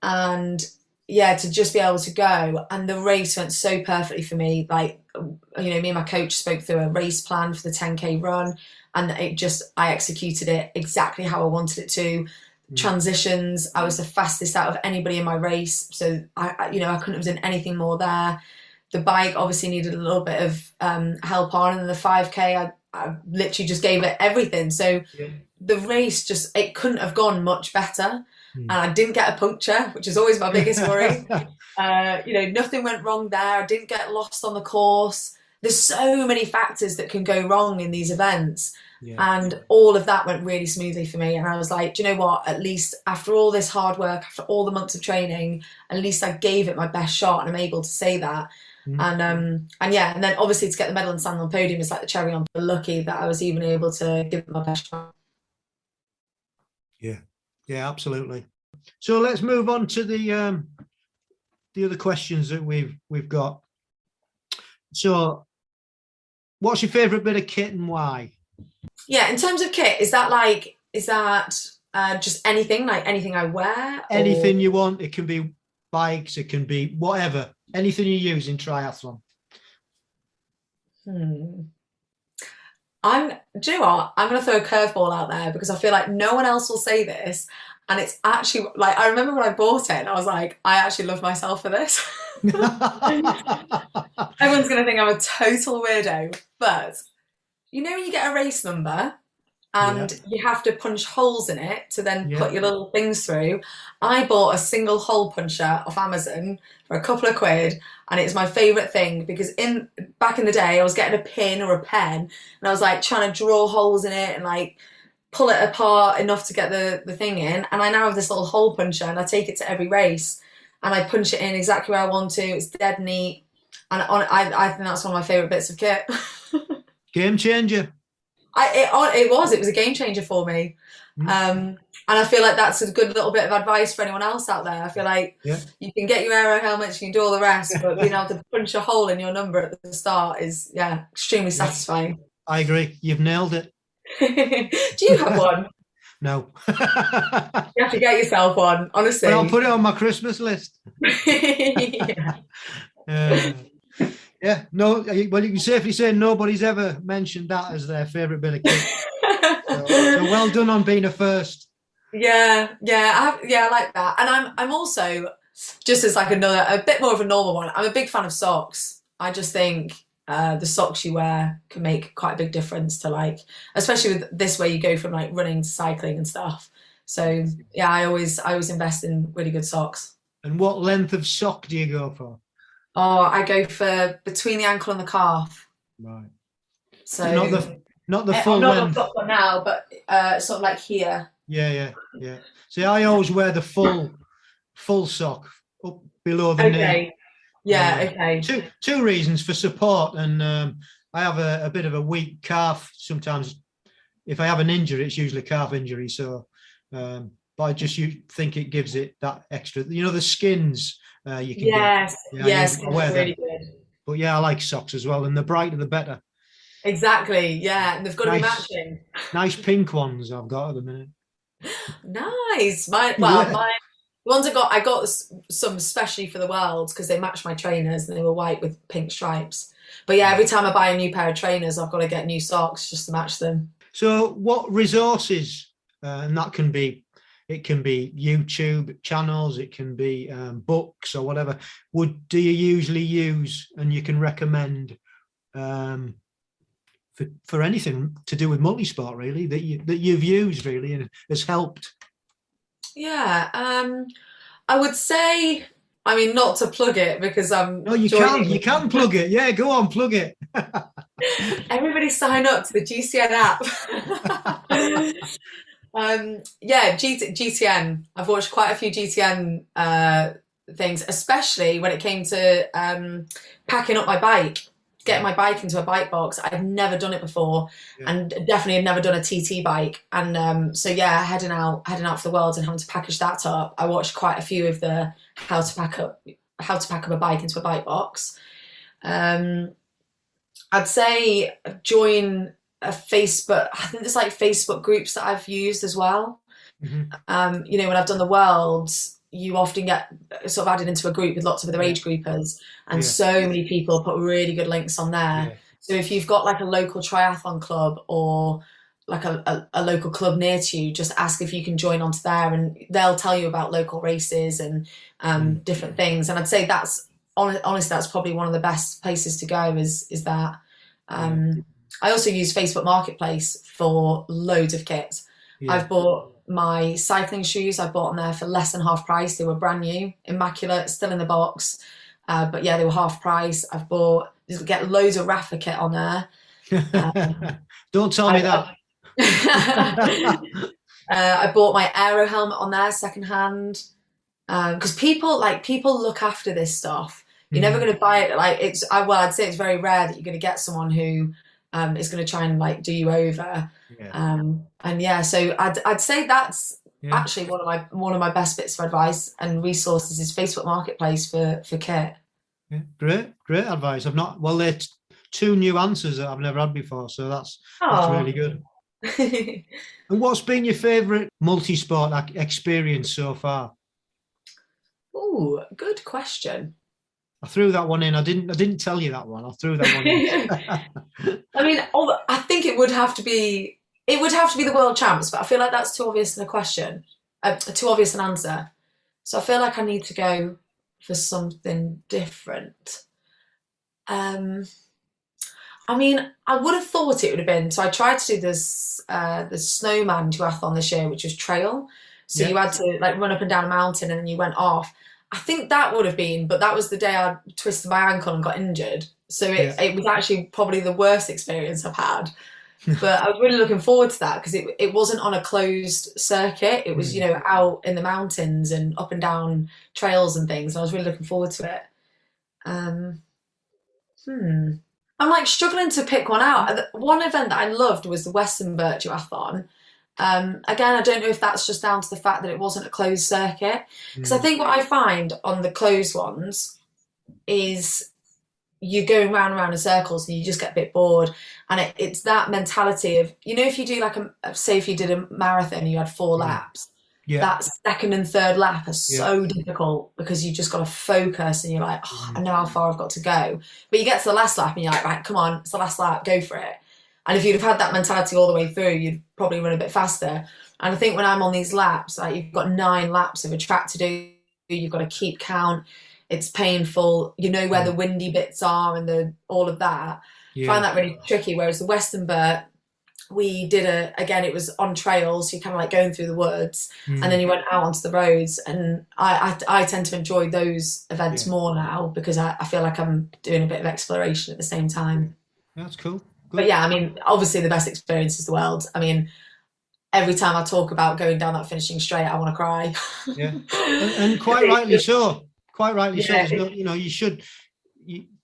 And yeah, to just be able to go, and the race went so perfectly for me. Like, you know, me and my coach spoke through a race plan for the 10K run, and I executed it exactly how I wanted it to. Transitions, I was the fastest out of anybody in my race, so I couldn't have done anything more there. The bike obviously needed a little bit of help on, and then the 5K, I literally just gave it everything. So the race it couldn't have gone much better. And I didn't get a puncture, which is always my biggest worry. You know, nothing went wrong there. I didn't get lost on the course. There's so many factors that can go wrong in these events. And all of that went really smoothly for me. And I was like, do you know what? At least after all this hard work, after all the months of training, at least I gave it my best shot, and I'm able to say that. And then obviously to get the medal and stand on the podium is like the cherry on. Lucky that I was even able to give it my best shot. Yeah, absolutely. So let's move on to the other questions that we've got. So, what's your favourite bit of kit and why? Yeah, in terms of kit, is that just anything, like anything I wear? Anything you want. It can be bikes, it can be whatever. Anything you use in triathlon. Do you know what? I'm going to throw a curveball out there because I feel like no one else will say this. And it's actually, like, I remember when I bought it and I was like, I actually love myself for this. Everyone's going to think I'm a total weirdo. But, you know when you get a race number and you have to punch holes in it to then put your little things through? I bought a single hole puncher off Amazon for a couple of quid, and it's my favourite thing because back in the day I was getting a pin or a pen and I was like trying to draw holes in it and like pull it apart enough to get the thing in, and I now have this little hole puncher and I take it to every race and I punch it in exactly where I want to. It's dead neat. I think that's one of my favourite bits of kit. Game changer. It was a game changer for me. And I feel like that's a good little bit of advice for anyone else out there. I feel like you can get your aero helmets, you can do all the rest, but being able to punch a hole in your number at the start is, extremely satisfying. I agree. You've nailed it. Do you have one? No. You have to get yourself one, honestly. But I'll put it on my Christmas list. No. Well, you can safely say nobody's ever mentioned that as their favourite bit of kit. So well done on being a first. I like that. And I'm also, just as like a bit more of a normal one, I'm a big fan of socks. I just think the socks you wear can make quite a big difference to, like, especially with this where you go from like running to cycling and stuff. So I always invest in really good socks. And what length of sock do you go for? Oh, I go for between the ankle and the calf. Right. So not the full length. Not got now, but sort of like here. Yeah. See, I always wear the full sock up below the knee. Okay. Two reasons: for support, and I have a bit of a weak calf sometimes. If I have an injury, it's usually a calf injury. So, but I just think it gives it that extra. The skins you can get. Yes, I wear really good. But I like socks as well, and the brighter the better. Exactly. Yeah, and they've got to be matching. Nice pink ones I've got at the minute. Nice. Mine. The ones I got some especially for the Worlds because they matched my trainers and they were white with pink stripes. But every time I buy a new pair of trainers, I've got to get new socks just to match them. So what resources, and that can be, it can be YouTube channels, it can be books or whatever, do you usually use and you can recommend for anything to do with multisport, really, that you've used really and has helped? I would say, I mean, not to plug it because I'm. No, you can plug it. Yeah, go on, plug it. Everybody sign up to the GCN app. GTN. I've watched quite a few GTN things, especially when it came to packing up my bike. Getting my bike into a bike box. I've never done it before, and definitely have never done a TT bike. And heading out for the World and having to package that up. I watched quite a few of the how to pack up a bike into a bike box. I'd say join a Facebook. I think there's like Facebook groups that I've used as well. Mm-hmm. When I've done the Worlds, you often get sort of added into a group with lots of other age groupers, and so many people put really good links on there. So if you've got like a local triathlon club or like a local club near to you, just ask if you can join onto there, and they'll tell you about local races and different things. And I'd say that's honestly that's probably one of the best places to go is that. I also use Facebook Marketplace for loads of kit. I've bought my cycling shoes, I bought on there for less than half price. They were brand new, immaculate, still in the box. But they were half price. You get loads of Rafa kit on there. Don't tell me that. I bought my aero helmet on there secondhand. Because people look after this stuff. You're never going to buy it. I'd say it's very rare that you're going to get someone who is going to try and like do you over. So I'd say that's actually one of my best bits of advice and resources is Facebook Marketplace for kit. Great advice. They're two new answers that I've never had before, so that's really good. And what's been your favourite multi-sport experience so far? Oh, good question. I threw that one in. I didn't tell you that one. I threw that one in. I mean, I think it would have to be the World Champs, but I feel like that's too obvious in a question, too obvious an answer. So I feel like I need to go for something different. I mean, I would have thought it would have been. So I tried to do this the snowman duathlon this year, which was trail. So you had to like run up and down a mountain, and then you went off. I think that would have been, but that was the day I twisted my ankle and got injured. So it was actually probably the worst experience I've had. But I was really looking forward to that because it wasn't on a closed circuit. It was, out in the mountains and up and down trails and things. And I was really looking forward to it. I'm like struggling to pick one out. One event that I loved was the Western Duathlon. Again, I don't know if that's just down to the fact that it wasn't a closed circuit. Because I think what I find on the closed ones is you're going round and round in circles and you just get a bit bored. And it's that mentality of, you know, if you do like say if you did a marathon and you had 4 laps, that second and third lap are so difficult because you just got to focus and you're like, oh, I know how far I've got to go. But you get to the last lap and you're like, right, come on, it's the last lap, go for it. And if you'd have had that mentality all the way through, you'd probably run a bit faster. And I think when I'm on these laps, like you've got 9 laps of a track to do, you've got to keep count. It's painful. You know where the windy bits are and all of that. I find that really tricky. Whereas the Western Burt, we did again, it was on trails, so you're kind of like going through the woods and then you went out onto the roads. And I tend to enjoy those events more now because I feel like I'm doing a bit of exploration at the same time. That's cool. Good. But yeah, I mean, obviously the best experience is the World. I mean, every time I talk about going down that finishing straight, I want to cry. Yeah, and quite rightly so. Quite rightly so. You know,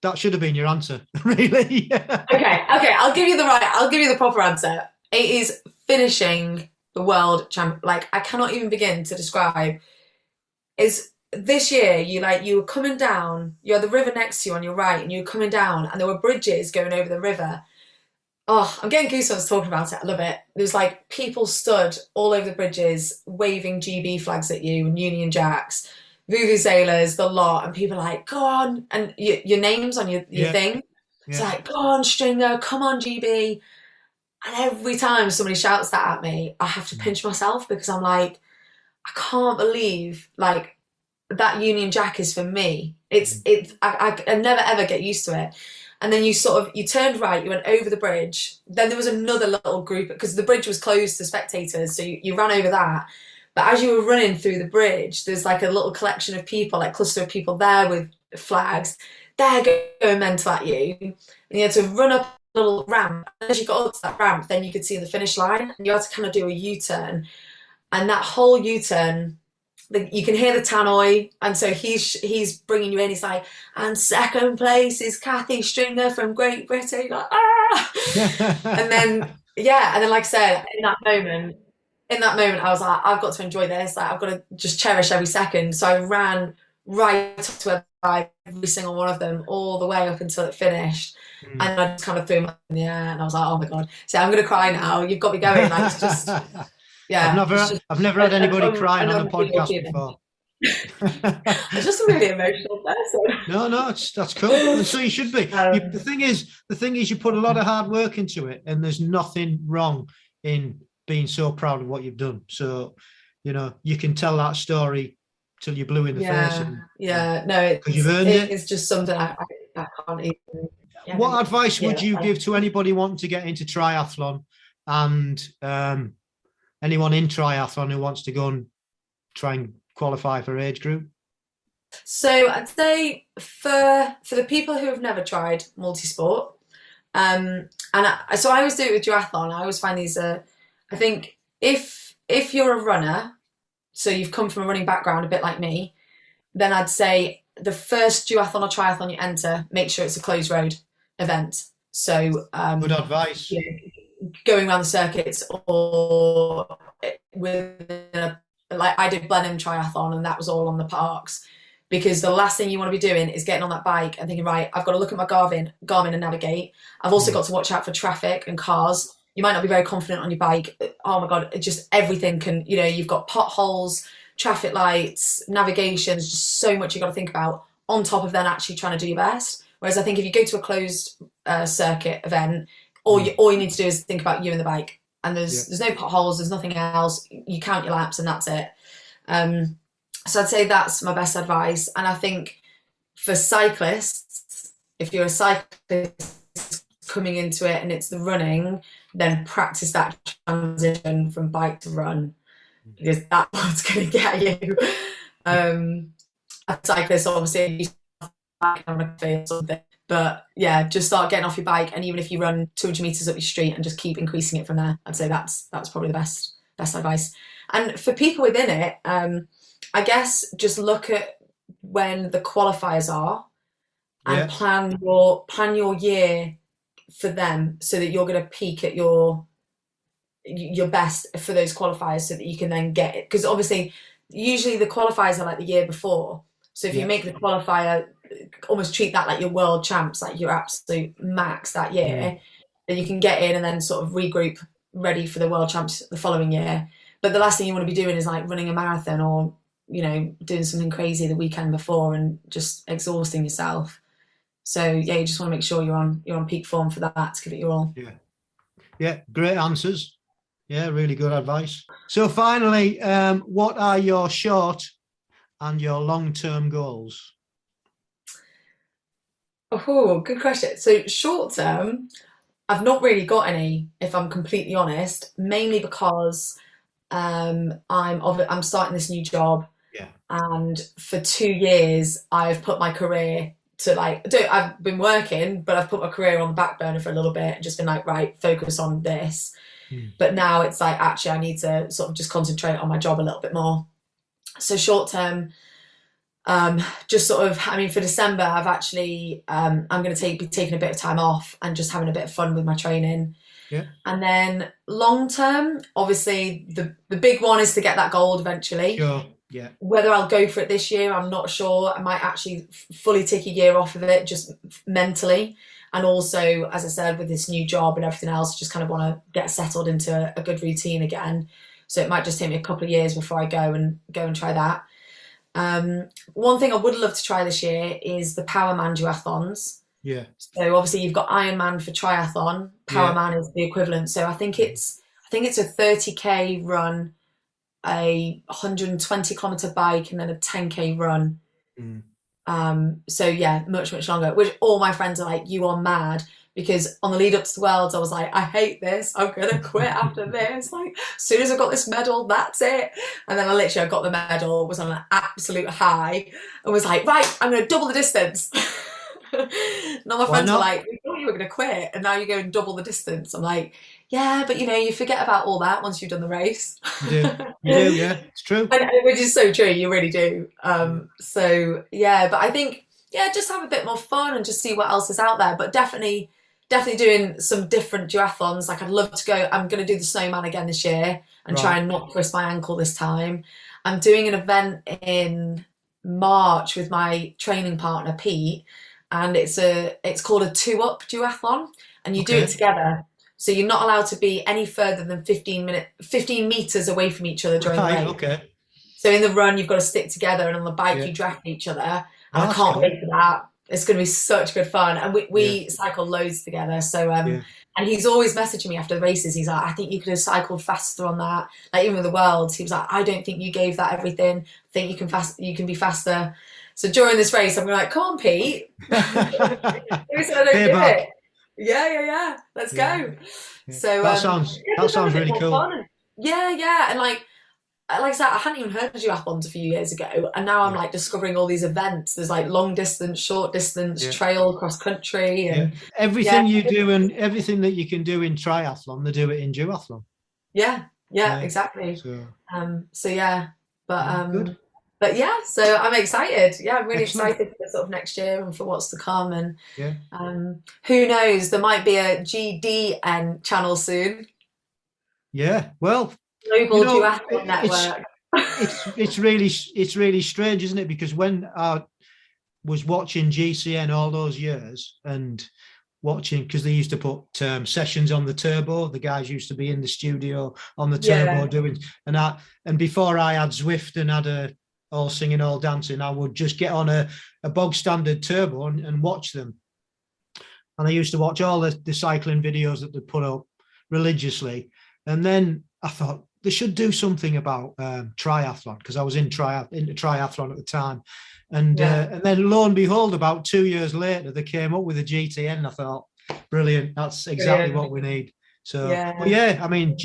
that should have been your answer, really. Okay. I'll give you the proper answer. It is finishing the World Champ. Like, I cannot even begin to describe. Is this year you were coming down. You had the river next to you on your right, and you were coming down, and there were bridges going over the river. Oh, I'm getting goosebumps talking about it. I love it. There was like people stood all over the bridges waving GB flags at you and Union Jacks, Vuvuzelas, the lot, and people are like, go on, and your name's on your thing. It's like, go on, Stringer, come on, GB. And every time somebody shouts that at me, I have to pinch myself because I'm like, I can't believe like that Union Jack is for me. I never ever get used to it. And then you turned right, you went over the bridge. Then there was another little group because the bridge was closed to spectators. So you ran over that. But as you were running through the bridge, there's like a little collection of people, like cluster of people there with flags. They're going mental at you. And you had to run up a little ramp. And as you got up to that ramp, then you could see the finish line. And you had to kind of do a U-turn. And that whole U-turn, you can hear the tannoy, and so he's bringing you in. He's like, and second place is Kathy Stringer from Great Britain. Like, and then like I said, in that moment, I was like, I've got to enjoy this. Like, I've got to just cherish every second. So I ran right up to every single one of them, all the way up until it finished, and I just kind of threw them in the air, and I was like, oh my god. So I'm gonna cry now. You've got me going. Like, it's just. Yeah, I've never had anybody crying on a podcast before. I'm just a really emotional person. No, that's cool. And so you should be. The thing is, you put a lot of hard work into it, and there's nothing wrong in being so proud of what you've done. So, you know, you can tell that story till you're blue in the face. Because you've earned it. It's just something I can't even. Yeah, what advice would you give to anybody wanting to get into triathlon and anyone in triathlon who wants to go and try and qualify for age group? So I'd say for the people who have never tried multisport, so I always do it with duathlon. I always find these. I think if you're a runner, so you've come from a running background, a bit like me, then I'd say the first duathlon or triathlon you enter, make sure it's a closed road event. So good advice. Yeah, going around the circuits or like I did Blenheim Triathlon, and that was all on the parks, because the last thing you want to be doing is getting on that bike and thinking, right, I've got to look at my Garmin and navigate. I've also got to watch out for traffic and cars. You might not be very confident on your bike. Oh my god, just everything can, you know, you've got potholes, traffic lights, navigation. There's just so much you got to think about on top of then actually trying to do your best. Whereas I think if you go to a closed circuit event, all you need to do is think about you and the bike, and there's no potholes, there's nothing else. You count your laps and that's it. So I'd say that's my best advice. And I think for cyclists, if you're a cyclist coming into it and it's the running, then practice that transition from bike to run, because that's what's going to get you. A cyclist, obviously, on a field or something. But yeah, just start getting off your bike, and even if you run 200 meters up your street and just keep increasing it from there, I'd say that's probably the best advice. And for people within it, I guess just look at when the qualifiers are, and plan your year for them so that you're going to peak at your best for those qualifiers, so that you can then get it. Because obviously, usually the qualifiers are like the year before. So if you make the qualifier, almost treat that like your world champs, like your absolute max that year, then you can get in and then sort of regroup, ready for the world champs the following year. But the last thing you want to be doing is like running a marathon or, you know, doing something crazy the weekend before and just exhausting yourself. So yeah, you just want to make sure you're on peak form for that, to give it your all. Yeah, great answers. Yeah, really good advice. So finally, what are your short and your long-term goals? Oh, good question. So short term, I've not really got any, if I'm completely honest, mainly because I'm starting this new job. Yeah. And for 2 years, I've put my career to I've been working, but I've put my career on the back burner for a little bit and just been like, right, focus on this. But now it's like, actually, I need to sort of just concentrate on my job a little bit more. So short term, just sort of, I mean, for December, I've actually, I'm going to be taking a bit of time off and just having a bit of fun with my training. Yeah. And then long term, obviously, the big one is to get that gold eventually. Sure. Yeah. Whether I'll go for it this year, I'm not sure. I might actually fully take a year off of it, just mentally. And also, as I said, with this new job and everything else, just kind of want to get settled into a good routine again. So it might just take me a couple of years before I go and try that. One thing I would love to try this year is the Powerman duathlons. Yeah. So obviously you've got Ironman for triathlon. Powerman is the equivalent. So I think it's a 30k run, a 120 kilometer bike, and then a 10k run. So yeah, much longer, which all my friends are like, you are mad, because on the lead up to the Worlds I was like, I hate this, I'm gonna quit after this, like as soon as I got this medal, that's it. And then I got the medal, was on an absolute high, and was like, right, I'm gonna double the distance. And all my friends were like, we thought you were gonna quit and now you're going double the distance. I'm like, yeah, but you know, you forget about all that once you've done the race. You do, yeah, it's true. Which is so true, you really do. So yeah, but I think, yeah, just have a bit more fun and just see what else is out there. But definitely doing some different duathlons. Like I'd love to go, I'm going to do the snowman again this year and try and not twist my ankle this time. I'm doing an event in March with my training partner, Pete, and it's called a 2-up duathlon, and you do it together. So you're not allowed to be any further than 15 meters away from each other during the race. Okay. So in the run, you've got to stick together, and on the bike, you draft each other. And I can't wait for that. It's going to be such good fun. And we cycle loads together. So, and he's always messaging me after the races. He's like, I think you could have cycled faster on that. Like even with the Worlds, he was like, I don't think you gave that everything. I think you can be faster. So during this race, I'm like, come on, Pete. Who said I don't do it? Yeah. Let's go. Yeah. So that sounds really cool. Fun. Yeah. And like I said, I hadn't even heard of duathlons a few years ago, and now I'm like discovering all these events. There's like long distance, short distance, trail, cross country, and everything you do and everything that you can do in triathlon, they do it in duathlon. Yeah, exactly. So yeah, good. But yeah, so I'm excited. Yeah, I'm really excited for sort of next year and for what's to come. And who knows, there might be a GDN channel soon. Yeah, well, Global Duathlon Network. It's really strange, isn't it? Because when I was watching GCN all those years and watching, because they used to put sessions on the turbo, the guys used to be in the studio on the turbo doing, and before I had Zwift and had all singing, all dancing, I would just get on a bog standard turbo and watch them. And I used to watch all the cycling videos that they put up religiously. And then I thought they should do something about triathlon, because I was into triathlon at the time. And then lo and behold, about 2 years later, they came up with a GTN. And I thought, brilliant, that's exactly what we need. So, but yeah, I mean,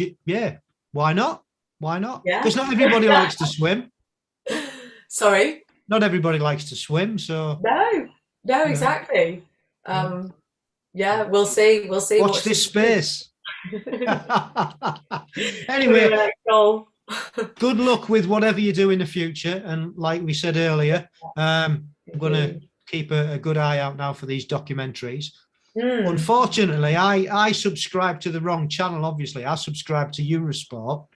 why not? Why not? Because not everybody likes to swim. Sorry? Not everybody likes to swim, so... No, exactly. We'll see. Watch this space. Anyway, good luck with whatever you do in the future. And like we said earlier, I'm going to keep a good eye out now for these documentaries. Unfortunately, I subscribed to the wrong channel. Obviously, I subscribed to Eurosport.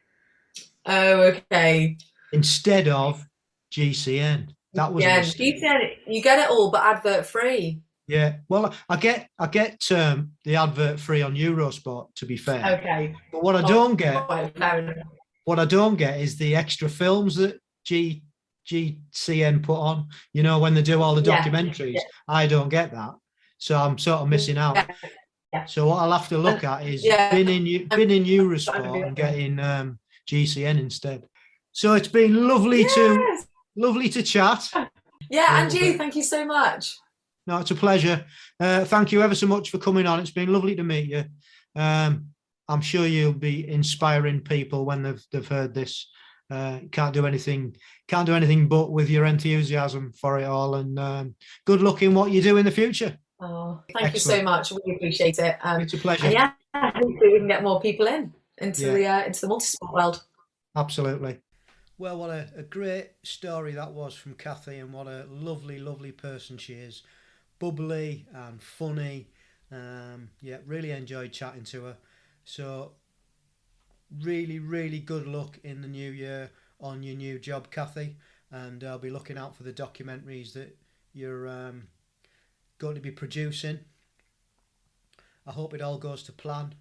Oh, okay. Instead of GCN. That was a mistake. GCN, you get it all, but advert free. Yeah, well, I get the advert free on Eurosport, to be fair. Okay. But what I don't get, fair enough. what I don't get is the extra films that GCN put on. You know, when they do all the documentaries, I don't get that, so I'm sort of missing out. Yeah. So what I'll have to look at is bin in Eurosport and getting GCN instead. So it's been lovely to chat. Yeah, and you, thank you so much. No, it's a pleasure. Thank you ever so much for coming on. It's been lovely to meet you. I'm sure you'll be inspiring people when they've heard this. Can't do anything but with your enthusiasm for it all. And good luck in what you do in the future. Oh, thank you so much. Really appreciate it. It's a pleasure. And yeah, hopefully we can get more people into the multisport world. Absolutely. Well, what a great story that was from Kathy, and what a lovely, lovely person she is. Bubbly and funny. Really enjoyed chatting to her. So really, really good luck in the new year on your new job, Kathy. And I'll be looking out for the documentaries that you're going to be producing. I hope it all goes to plan.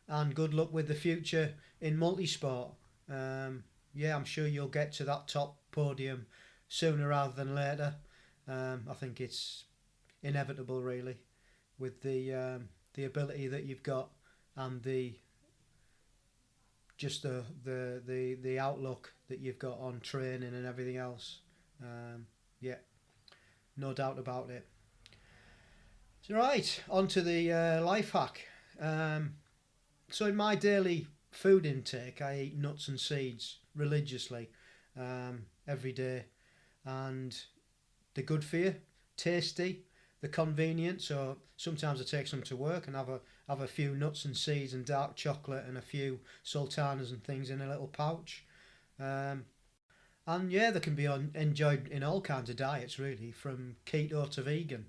And good luck with the future in multisport. I'm sure you'll get to that top podium sooner rather than later. I think it's inevitable, really, with the ability that you've got and the outlook that you've got on training and everything else. No doubt about it. So right, on to the life hack. So in my daily food intake, I eat nuts and seeds religiously every day, and they're good for you, tasty, they're convenient. So sometimes I take some to work and have a few nuts and seeds and dark chocolate and a few sultanas and things in a little pouch. And they can be enjoyed in all kinds of diets, really, from keto to vegan.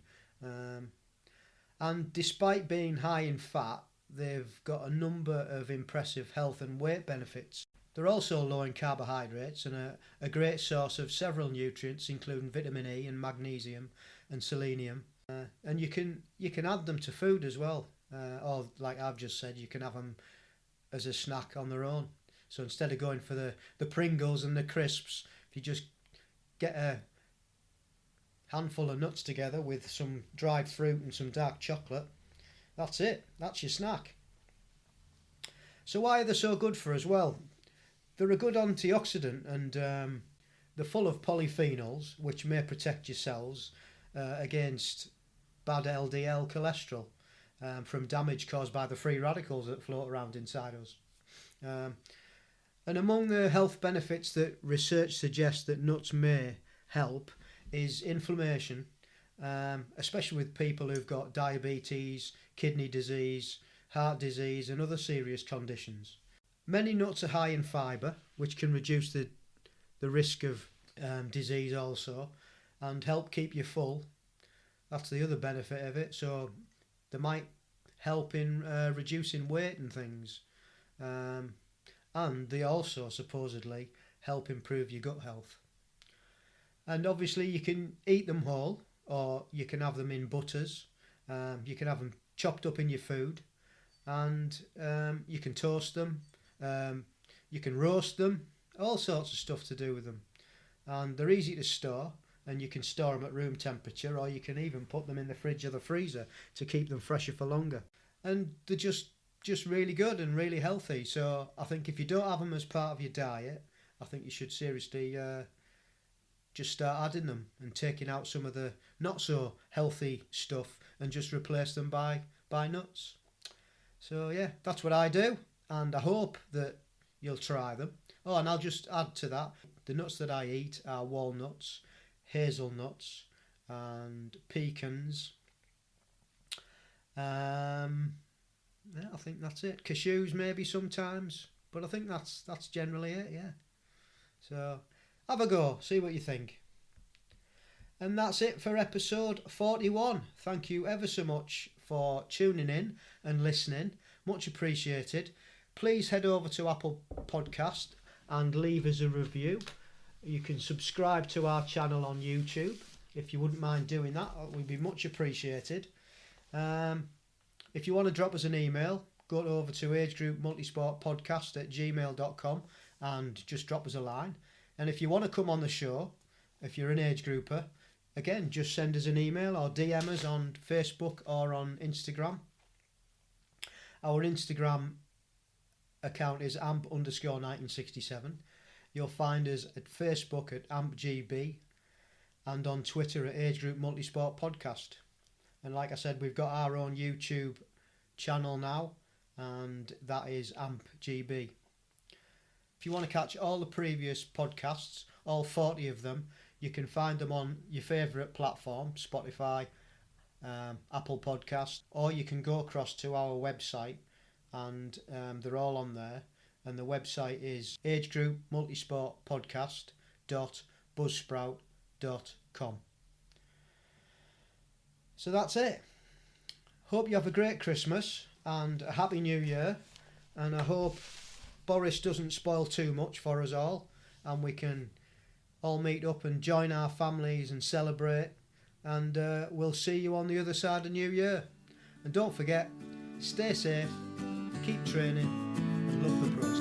And despite being high in fat, they've got a number of impressive health and weight benefits. They're also low in carbohydrates and a great source of several nutrients, including vitamin E and magnesium and selenium. And you can add them to food as well. Or, like I've just said, you can have them as a snack on their own. So instead of going for the Pringles and the crisps, if you just get a handful of nuts together with some dried fruit and some dark chocolate, that's it. That's your snack. So why are they so good for us? Well, they're a good antioxidant, and they're full of polyphenols, which may protect your cells against bad LDL cholesterol from damage caused by the free radicals that float around inside us. And among the health benefits that research suggests that nuts may help is inflammation, especially with people who've got diabetes, kidney disease, heart disease and other serious conditions. Many nuts are high in fibre, which can reduce the risk of disease also, and help keep you full. That's the other benefit of it. So they might help in reducing weight and things. And they also supposedly help improve your gut health. And obviously you can eat them whole, or you can have them in butters. You can have them chopped up in your food, and you can toast them. You can roast them. All sorts of stuff to do with them. And they're easy to store, and you can store them at room temperature, or you can even put them in the fridge or the freezer to keep them fresher for longer. And they're just really good and really healthy. So I think if you don't have them as part of your diet, I think you should seriously just start adding them and taking out some of the not so healthy stuff and just replace them by nuts. So yeah, that's what I do, and I hope that you'll try them. Oh, and I'll just add to that, the nuts that I eat are walnuts, hazelnuts and pecans. Yeah, I think that's it. Cashews maybe sometimes, but I think that's generally it, yeah. So have a go, see what you think. And that's it for episode 41. Thank you ever so much for tuning in and listening. Much appreciated. Please head over to Apple Podcast and leave us a review. You can subscribe to our channel on YouTube. If you wouldn't mind doing that, it would be much appreciated. If you want to drop us an email, go over to agegroupmultisportpodcast@gmail.com and just drop us a line. And if you want to come on the show, if you're an age grouper, again, just send us an email or DM us on Facebook or on Instagram. Our Instagram account is amp_1967. You'll find us at Facebook at ampgb and on Twitter at Age Group Multisport Podcast. And like I said, we've got our own YouTube channel now, and that is ampgb. If you want to catch all the previous podcasts, all 40 of them, you can find them on your favourite platform, Spotify, Apple Podcast, or you can go across to our website and they're all on there. And the website is agegroupmultisportpodcast.buzzsprout.com. So that's it. Hope you have a great Christmas and a happy New Year. And I hope Boris doesn't spoil too much for us all, and we can all meet up and join our families and celebrate. And we'll see you on the other side of New Year. And don't forget, stay safe, keep training, and love the pro.